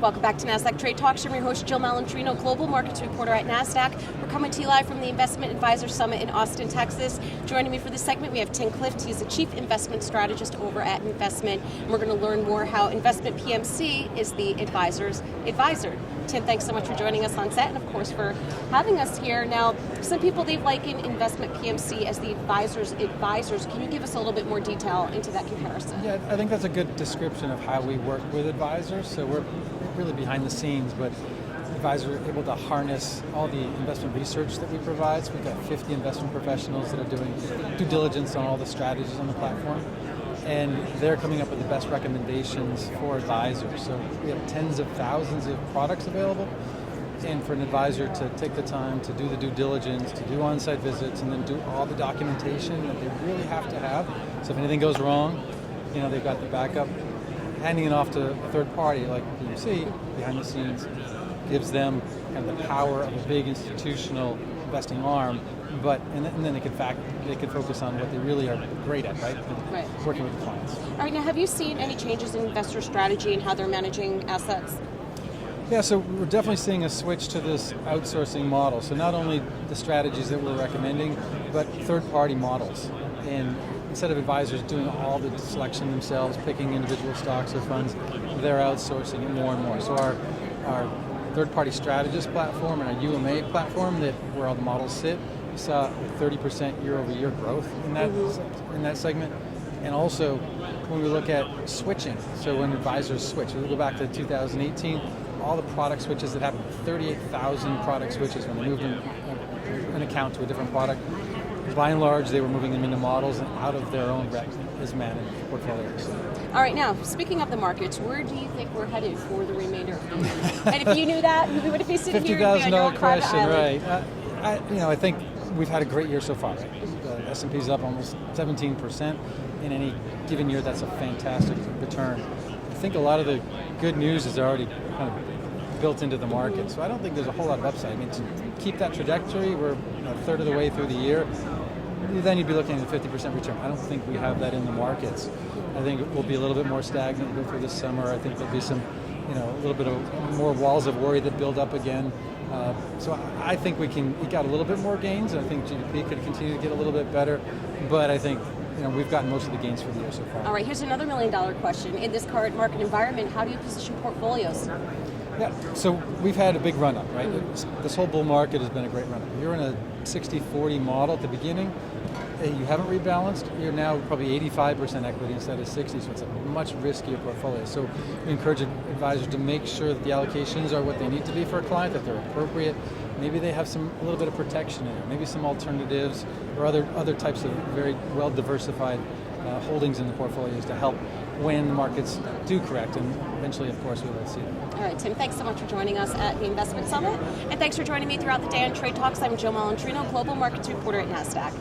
Welcome back to Nasdaq Trade Talks. I'm your host, Jill Malantrino, Global Markets Reporter at Nasdaq. We're coming to you live from the Investment Advisors Summit in Austin, Texas. Joining me for this segment, we have Tim Clift. He's the Chief Investment Strategist over at Envestnet. And we're going to learn more how Envestnet PMC is the advisor's advisor. Tim, thanks so much for joining us on set and, of course, for having us here. Now, some people, they've likened Envestnet PMC as the advisor's advisors. Can you give us a little bit more detail into that comparison? Yeah, I think that's a good description of how we work with advisors. So we're really behind the scenes, but advisors are able to harness all the investment research that we provide. So we've got 50 investment professionals that are doing due diligence on all the strategies on the platform. And they're coming up with the best recommendations for advisors. So we have tens of thousands of products available. And for an advisor to take the time to do the due diligence, to do on-site visits, and then do all the documentation that they really have to have. So if anything goes wrong, they've got the backup. Handing it off to a third party like PMC, behind the scenes, gives them kind of the power of a big institutional investing arm, and then they could focus on what they really are great at, right? Working with the clients. All right, now have you seen any changes in investor strategy and how they're managing assets? Yeah, so we're definitely seeing a switch to this outsourcing model. So not only the strategies that we're recommending, but third-party models. And instead of advisors doing all the selection themselves, picking individual stocks or funds, they're outsourcing it more and more. So our third-party strategist platform and our UMA platform, where all the models sit, we saw 30% year-over-year growth in that segment. And also, when we look at switching, so when advisors switch, we go back to 2018, all the product switches that happened, 38,000 product switches when they moved an account to a different product. By and large, they were moving them into models and out of their own as managed portfolios. All right, now, speaking of the markets, where do you think we're headed for the remainder of the year? And if you knew that, we would be sitting here on your own private island. Right. I think we've had a great year so far. S&P's up almost 17%. In any given year, that's a fantastic return. I think a lot of the good news is already kind of built into the market, so I don't think there's a whole lot of upside. I mean, to keep that trajectory, we're a third of the way through the year, then you'd be looking at a 50% return. I don't think we have that in the markets. I think it will be a little bit more stagnant go through this summer. I think there'll be some, a little bit of more walls of worry that build up again. So I think we can eke out a little bit more gains. I think GDP could continue to get a little bit better, but I think we've gotten most of the gains for the year so far. All right, here's another $1 million question. In this current market environment, how do you position portfolios? Yeah, so we've had a big run-up, right? This whole bull market has been a great run-up. You're in a 60-40 model at the beginning. You haven't rebalanced. You're now probably 85% equity instead of 60, so it's a much riskier portfolio. So we encourage advisors to make sure that the allocations are what they need to be for a client, that they're appropriate. Maybe they have a little bit of protection in it, maybe some alternatives or other types of very well-diversified holdings in the portfolios to help when the markets do correct, and eventually, of course, we will see them. All right, Tim, thanks so much for joining us at the Investment Summit, and thanks for joining me throughout the day on Trade Talks. I'm Jill Malantrino, Global Markets Reporter at Nasdaq.